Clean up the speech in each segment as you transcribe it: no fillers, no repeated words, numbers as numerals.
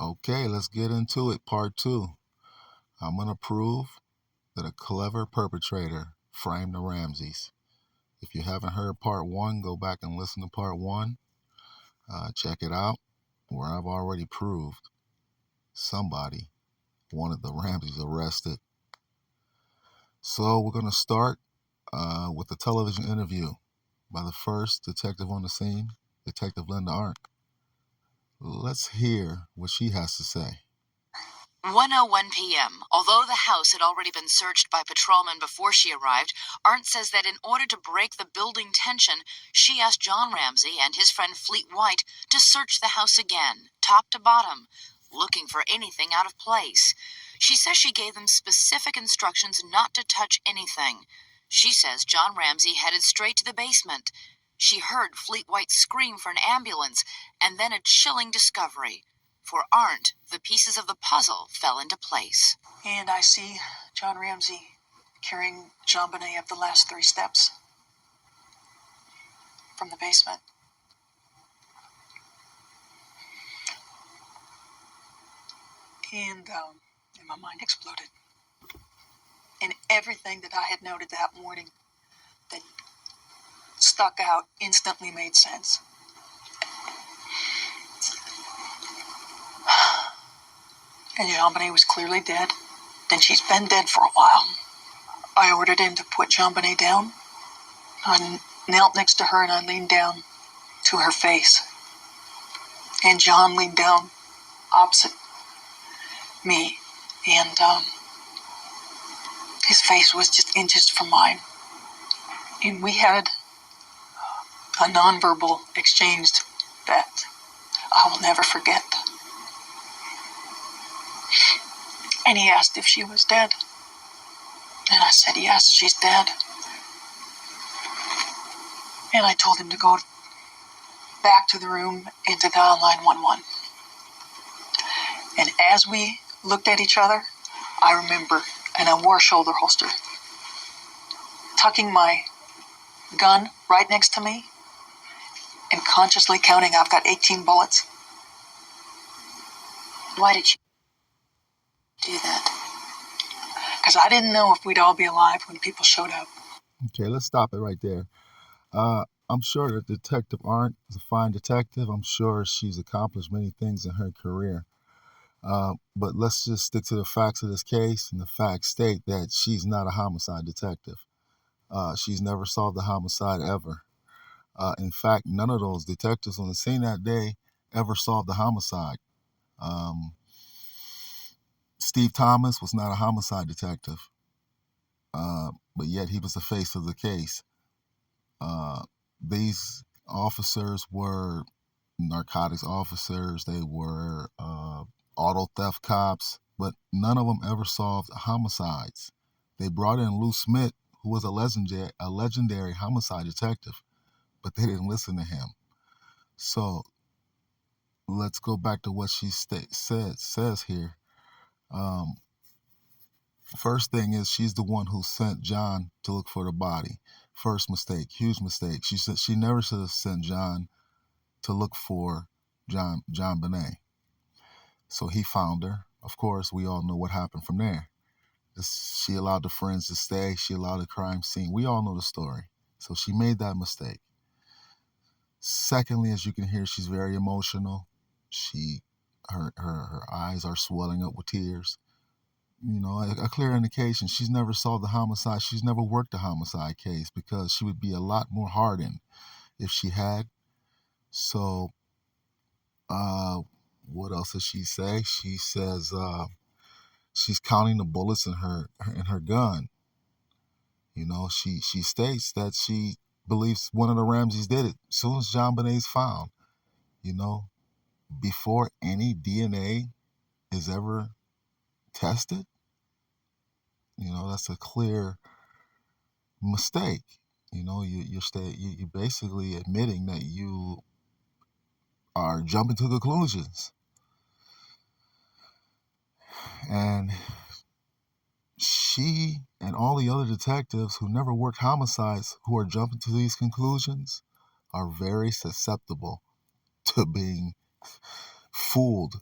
Okay, let's get into it. Part two. I'm going to prove that a clever perpetrator framed the Ramseys. If you haven't heard part one, go back and listen to part one. Check it out, where I've already proved somebody wanted the Ramseys arrested. So we're going to start with the television interview by the first detective on the scene, Detective Linda Arndt. Let's hear what she has to say. 1:01 p.m. Although the house had already been searched by patrolmen before she arrived, Arndt says that in order to break the building tension, she asked John Ramsey and his friend Fleet White to search the house again, top to bottom, looking for anything out of place. She says she gave them specific instructions not to touch anything. She says John Ramsey headed straight to the basement. She heard Fleet White scream for an ambulance, and then a chilling discovery. For Arndt, the pieces of the puzzle fell into place. And I see John Ramsey carrying JonBenet up the last 3 steps from the basement. And my mind exploded. And everything that I had noted that morning that stuck out instantly made sense. And JonBenet was clearly dead. Then she's been dead for a while. I ordered him to put JonBenet down. I knelt next to her and I leaned down to her face. And John leaned down opposite me. And his face was just inches from mine. And we had a nonverbal exchange that I will never forget. And he asked if she was dead. And I said, yes, she's dead. And I told him to go back to the room and to dial 911. And as we looked at each other, I remember, and I wore a shoulder holster, tucking my gun right next to me and consciously counting, I've got 18 bullets. Why did you do that? Because I didn't know if we'd all be alive when people showed up. Okay, let's stop it right there. I'm sure that Detective Arndt is a fine detective. I'm sure she's accomplished many things in her career. But let's just stick to the facts of this case, and the facts state that she's not a homicide detective. She's never solved a homicide ever. In fact, none of those detectives on the scene that day ever solved a homicide. Steve Thomas was not a homicide detective, but yet he was the face of the case. These officers were narcotics officers. They were auto theft cops, but none of them ever solved homicides. They brought in Lou Smith, who was a legendary homicide detective, but they didn't listen to him. So let's go back to what she says here. First thing is, she's the one who sent John to look for the body. First mistake, huge mistake. She said she never should have sent John to look for JonBenet. So he found her. Of course, we all know what happened from there. She allowed the friends to stay. She allowed the crime scene. We all know the story. So she made that mistake. Secondly, as you can hear, she's very emotional. Her eyes are swelling up with tears. You know, a clear indication she's never solved a homicide. She's never worked a homicide case, because she would be a lot more hardened if she had. So, what else does she say? She says she's counting the bullets in her gun. You know, she states that she believes one of the Ramseys did it. As soon as JonBenet's found, you know, before any DNA is ever tested, you know, that's a clear mistake. You know, you're basically admitting that you are jumping to conclusions. And she and all the other detectives who never worked homicides who are jumping to these conclusions are very susceptible to being fooled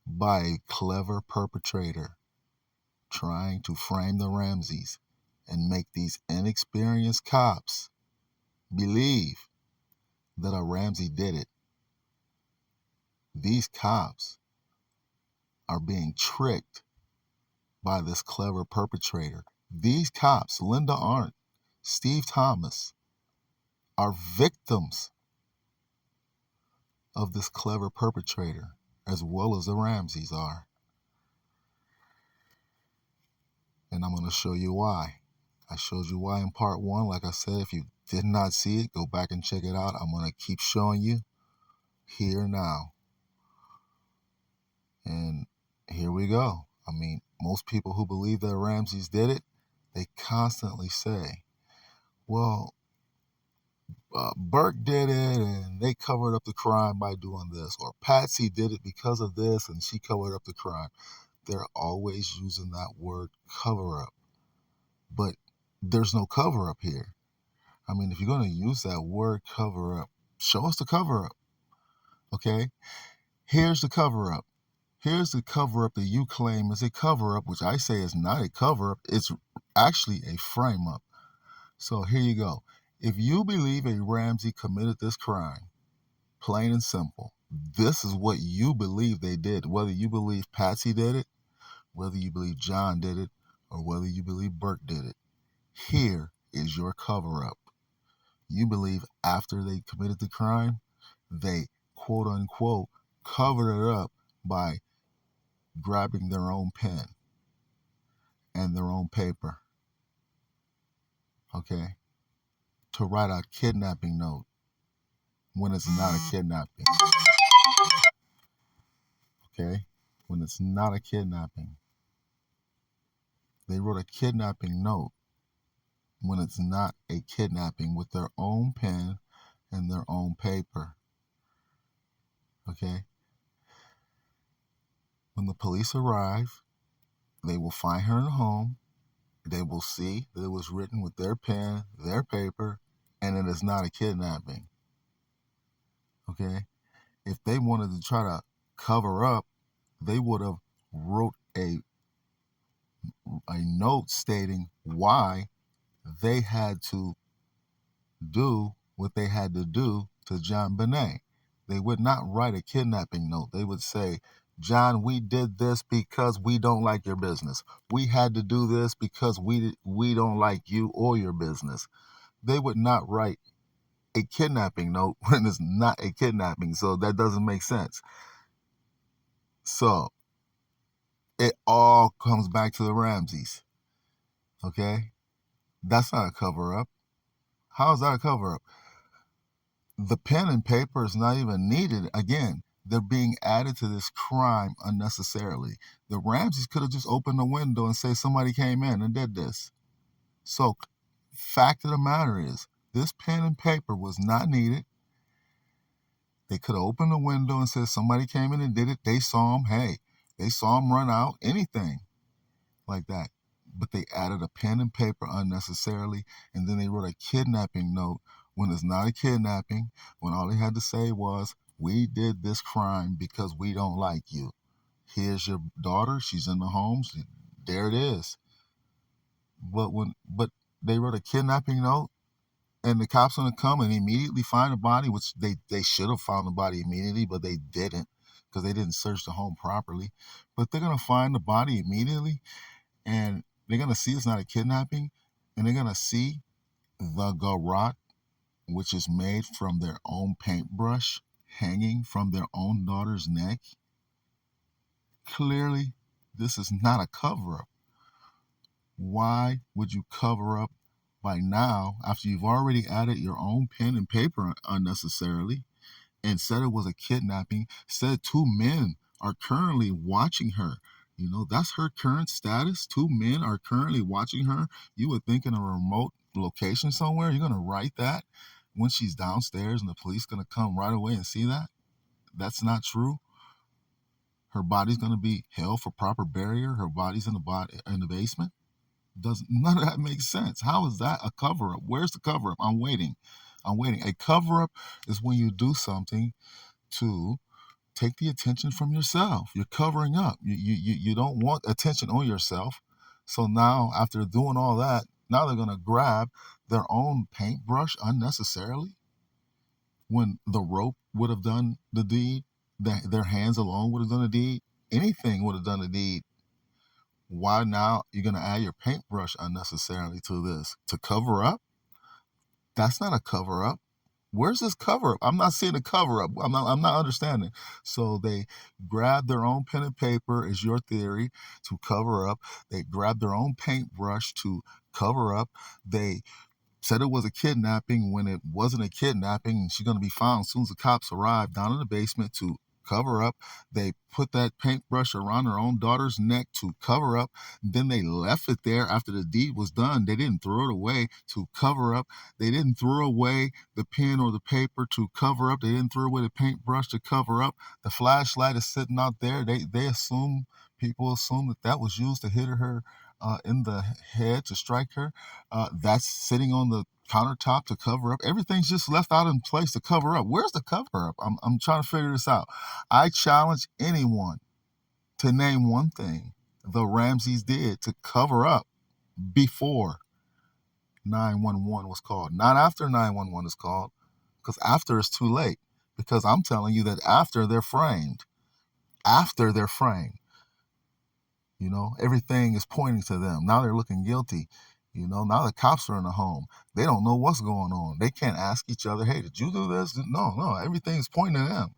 by a clever perpetrator trying to frame the Ramseys and make these inexperienced cops believe that a Ramsey did it. These cops are being tricked by this clever perpetrator. These cops, Linda Arndt, Steve Thomas, are victims of this clever perpetrator, as well as the Ramseys are. And I'm going to show you why. I showed you why in part 1. Like I said, if you did not see it, go back and check it out. I'm going to keep showing you here now. And here we go. I mean, most people who believe that Ramseys did it, they constantly say, well, Burke did it and they covered up the crime by doing this, or Patsy did it because of this and she covered up the crime. They're always using that word cover up, but there's no cover up here. I mean, if you're going to use that word cover up, show us the cover up. Okay, here's the cover up. Here's the cover up that you claim is a cover up, which I say is not a cover up. It's actually a frame up. So here you go. If you believe a Ramsey committed this crime, plain and simple, this is what you believe they did. Whether you believe Patsy did it, whether you believe John did it, or whether you believe Burke did it, here is your cover up. You believe after they committed the crime, they quote unquote covered it up by grabbing their own pen and their own paper, okay, to write a kidnapping note when it's not a kidnapping, okay, when it's not a kidnapping. They wrote a kidnapping note when it's not a kidnapping with their own pen and their own paper, okay? When the police arrive, they will find her in the home. They will see that it was written with their pen, their paper, and it is not a kidnapping. Okay? If they wanted to try to cover up, they would have wrote a note stating why they had to do what they had to do to JonBenet. They would not write a kidnapping note. They would say, John, we did this because we don't like your business. We had to do this because we don't like you or your business. They would not write a kidnapping note when it's not a kidnapping. So that doesn't make sense. So it all comes back to the Ramseys. Okay? That's not a cover up. How is that a cover up? The pen and paper is not even needed. Again, they're being added to this crime unnecessarily. The Ramseys could have just opened the window and say somebody came in and did this. So, fact of the matter is, this pen and paper was not needed. They could have opened the window and said somebody came in and did it. They saw him. Hey, they saw him run out. Anything like that. But they added a pen and paper unnecessarily, and then they wrote a kidnapping note when it's not a kidnapping, when all they had to say was, we did this crime because we don't like you. Here's your daughter. She's in the home. There it is. But they wrote a kidnapping note, and the cops gonna come and immediately find the body, which they should have found the body immediately, but they didn't because they didn't search the home properly. But they're gonna find the body immediately, and they're gonna see it's not a kidnapping, and they're gonna see the garrote, which is made from their own paintbrush, hanging from their own daughter's neck. Clearly, this is not a cover-up. Why would you cover up by now, after you've already added your own pen and paper unnecessarily, and said it was a kidnapping, said two men are currently watching her? You know, that's her current status. Two men are currently watching her. You would think in a remote location somewhere, you're going to write that when she's downstairs and the police going to come right away and see that? That's not true. Her body's going to be held for proper burial. Her body's in the basement. None of that makes sense. How is that a cover up? Where's the cover up? I'm waiting. A cover up is when you do something to take the attention from yourself. You're covering up. You don't want attention on yourself. So now, after doing all that, now they're going to grab their own paintbrush unnecessarily when the rope would have done the deed, their hands alone would have done the deed, anything would have done the deed. Why now you're going to add your paintbrush unnecessarily to this? To cover up? That's not a cover up. Where's this cover up? I'm not seeing a cover up. I'm not understanding. So they grab their own pen and paper, is your theory, to cover up. They grab their own paintbrush to cover up. They said it was a kidnapping when it wasn't a kidnapping, and she's going to be found as soon as the cops arrive down in the basement to cover up. They put that paintbrush around her own daughter's neck to cover up. Then they left it there after the deed was done. They didn't throw it away to cover up. They didn't throw away the pen or the paper to cover up. They didn't throw away the paintbrush to cover up. The flashlight is sitting out there. People assume that was used to hit her in the head, to strike her. That's sitting on the countertop to cover up. Everything's just left out in place to cover up. Where's the cover up? I'm trying to figure this out. I challenge anyone to name one thing the Ramseys did to cover up before 911 was called. Not after 911 is called, because after it's too late. Because I'm telling you that after they're framed, everything is pointing to them. Now they're looking guilty. Now the cops are in the home. They don't know what's going on. They can't ask each other, hey, did you do this? No, everything's pointing to them.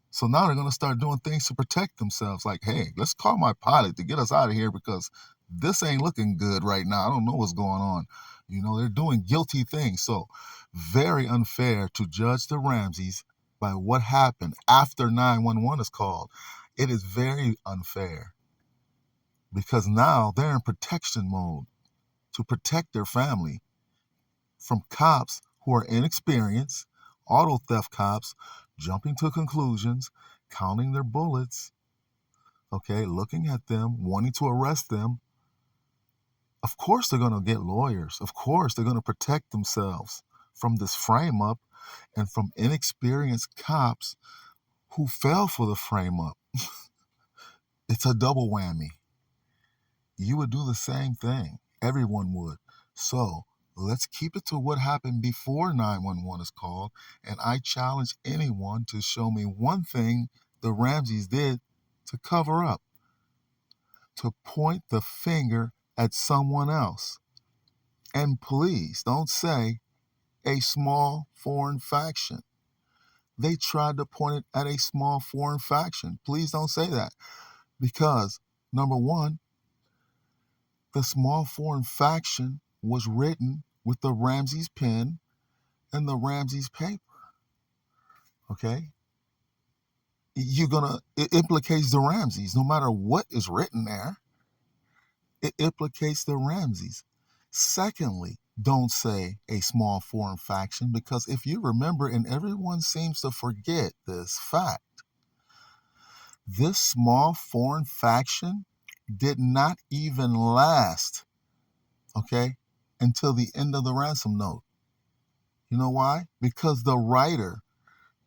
So now they're going to start doing things to protect themselves. Like, hey, let's call my pilot to get us out of here because this ain't looking good right now. I don't know what's going on. They're doing guilty things. So very unfair to judge the Ramseys by what happened after 911 is called. It is very unfair because now they're in protection mode to protect their family from cops who are inexperienced, auto theft cops, jumping to conclusions, counting their bullets, looking at them, wanting to arrest them. Of course they're going to get lawyers. Of course they're going to protect themselves from this frame up and from inexperienced cops who fell for the frame up. It's a double whammy. You would do the same thing. Everyone would. So let's keep it to what happened before 911 is called, and I challenge anyone to show me one thing the Ramseys did to cover up, to point the finger at someone else. And please don't say a small foreign faction. They tried to point it at a small foreign faction. Please don't say that because, number one, the small foreign faction was written with the Ramsey's pen and the Ramsey's paper. Okay? It implicates the Ramseys. No matter what is written there, it implicates the Ramseys. Secondly, don't say a small foreign faction because if you remember, and everyone seems to forget this fact, this small foreign faction did not even last, until the end of the ransom note. You know why? Because the writer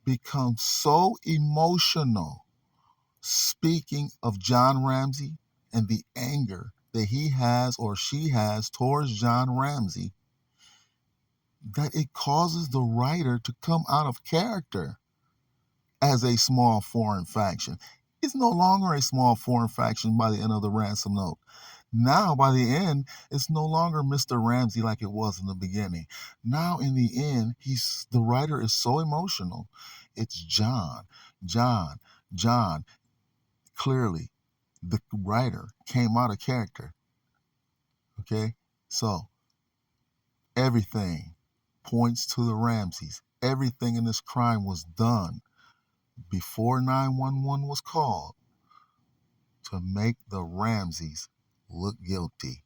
becomes so emotional speaking of John Ramsey and the anger that he has or she has towards John Ramsey that it causes the writer to come out of character as a small foreign faction. It's no longer a small foreign faction by the end of the ransom note. Now, by the end, it's no longer Mr. Ramsey like it was in the beginning. Now, in the end, the writer is so emotional. It's John. Clearly, the writer came out of character. Okay? So, everything points to the Ramseys. Everything in this crime was done before 911 was called to make the Ramseys look guilty.